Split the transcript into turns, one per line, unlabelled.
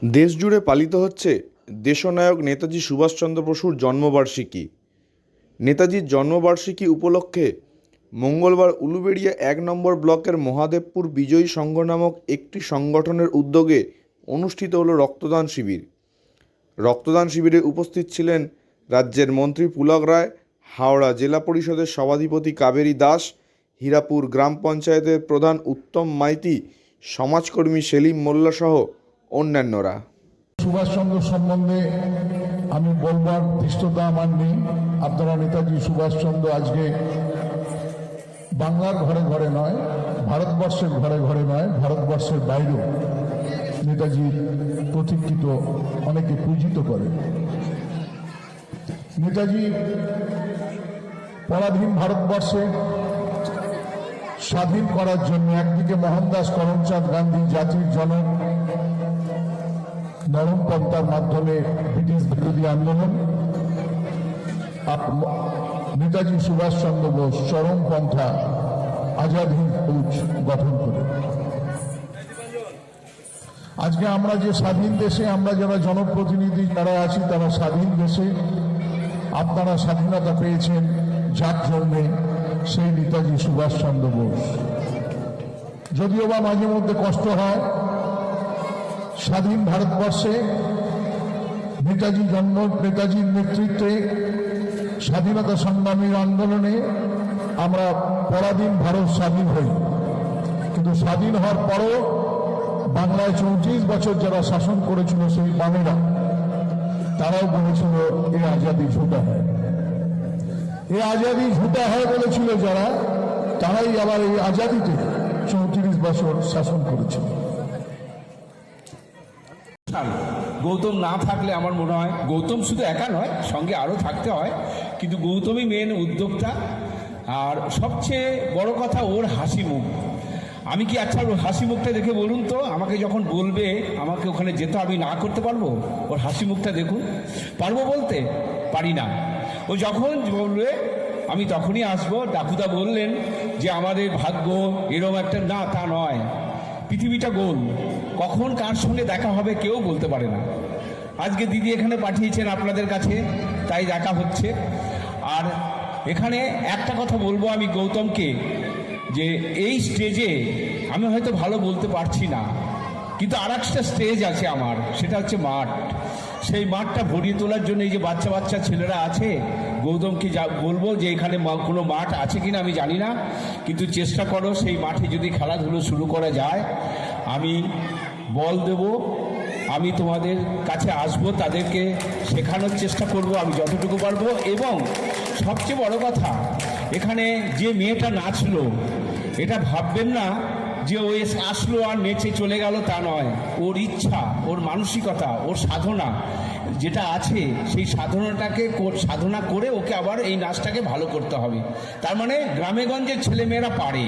দেশজুড়ে পালিত হচ্ছে দেশনায়ক নেতাজি সুভাষচন্দ্র বসুর জন্মবার্ষিকী। নেতাজির জন্মবার্ষিকী উপলক্ষে মঙ্গলবার উলুবেড়িয়া ১ নম্বর ব্লকের মহাদেবপুর বিজয়ী সংঘ নামক একটি সংগঠনের উদ্যোগে অনুষ্ঠিত হলো রক্তদান শিবির। রক্তদান শিবিরে উপস্থিত ছিলেন রাজ্যের মন্ত্রী পুলক রায়, হাওড়া জেলা পরিষদের সভাধিপতি কাবেরী দাস, হীরাপুর গ্রাম পঞ্চায়েতের প্রধান উত্তম মাইতি, সমাজকর্মী সেলিম মোল্লা সহ অন্যান্যরা।
সুভাষচন্দ্র সম্বন্ধে আমি বলবার ধৃষ্টতা আমার নেই। আপনারা নেতাজি সুভাষচন্দ্র আজকে বাংলার ঘরে ঘরে নয়, ভারতবর্ষের ঘরে ঘরে নয়, ভারতবর্ষের বাইরেও নেতাজি প্রতীক্ষিত, অনেকে পূজিত করে। নেতাজি পরাধীন ভারতবর্ষে স্বাধীন করার জন্য একদিকে মোহনদাস করমচাঁদ গান্ধী জাতির জনক, নরমপন্থার মাধ্যমে ব্রিটিশ বিরোধী আন্দোলন, নেতাজি সুভাষচন্দ্র বোস চরমপন্থা আজাদ হিন্দ ফৌজ গঠন করে। আজকে আমরা যে স্বাধীন দেশে, আমরা যারা জনপ্রতিনিধি যারা আছি, তারা স্বাধীন দেশে আপনারা স্বাধীনতা পেয়েছেন যার জন্যে, সেই নেতাজি সুভাষচন্দ্র বোস। যদিও বা মাঝে মধ্যে কষ্ট হয়, স্বাধীন ভারতবর্ষে নেতাজির নেতৃত্বে স্বাধীনতা সংগ্রামীর আন্দোলনে আমরা পরাধীন ভারত স্বাধীন হই। কিন্তু স্বাধীন হওয়ার পরও বাংলায় 34 বছর যারা শাসন করেছিল, সেই বামেরা, তারাও বলেছিল এ আজাদি ঝুটা হয়, এ আজাদি ঝুটা হয় বলেছিল যারা, তারাই আবার এই আজাদিতে 34 বছর শাসন করেছিল।
গৌতম না থাকলে আমার মনে হয়, গৌতম শুধু একা নয়, সঙ্গে আরও থাকতে হয়, কিন্তু গৌতমই মেন উদ্যোক্তা। আর সবচেয়ে বড় কথা ওর হাসি মুখ। আমি কি আচ্ছা ওর হাসি মুখটা দেখে বলুন তো, আমাকে যখন বলবে আমাকে ওখানে যেতে, আমি না করতে পারবো? ওর হাসি মুখটা দেখুন। পারবো বলতে? পারি না। ও যখন বলবে আমি তখনই আসবো। ডাকুদা বললেন যে আমাদের ভাগ্য এরকম একটা, না তা নয়, পৃথিবীটা গোল, কখন কার সঙ্গে দেখা হবে কেউ বলতে পারে না। আজকে দিদি এখানে পাঠিয়েছেন আপনাদের কাছে, তাই দেখা হচ্ছে। আর এখানে একটা কথা বলবো আমি গৌতমকে, যে এই স্টেজে আমি হয়তো ভালো বলতে পারছি না, কিন্তু আর একটা স্টেজ আছে আমার, সেটা হচ্ছে মাঠ। সেই মাঠটা ভরিয়ে তোলার জন্য এই যে বাচ্চা বাচ্চা ছেলেরা আছে, গৌতমকে যা বলবো যে এখানে কোনো মাঠ আছে কিনা আমি জানি না, কিন্তু চেষ্টা করো সেই মাঠে যদি খেলাধুলো শুরু করা যায়, আমি বল দেব, আমি তোমাদের কাছে আসবো, তাদেরকে শেখানোর চেষ্টা করব আমি যতটুকু পারবো। এবং সবচেয়ে বড় কথা, এখানে যে মেয়েটা নাচলো, এটা ভাববেন না যে ওই আসলো আর নেচে চলে গেল, তা নয়। ওর ইচ্ছা, ওর মানসিকতা, ওর সাধনা যেটা আছে, সেই সাধনা করে ওকে আবার এই নাচটাকে ভালো করতে হবে। তার মানে গ্রামেগঞ্জের ছেলেমেয়েরা পারে।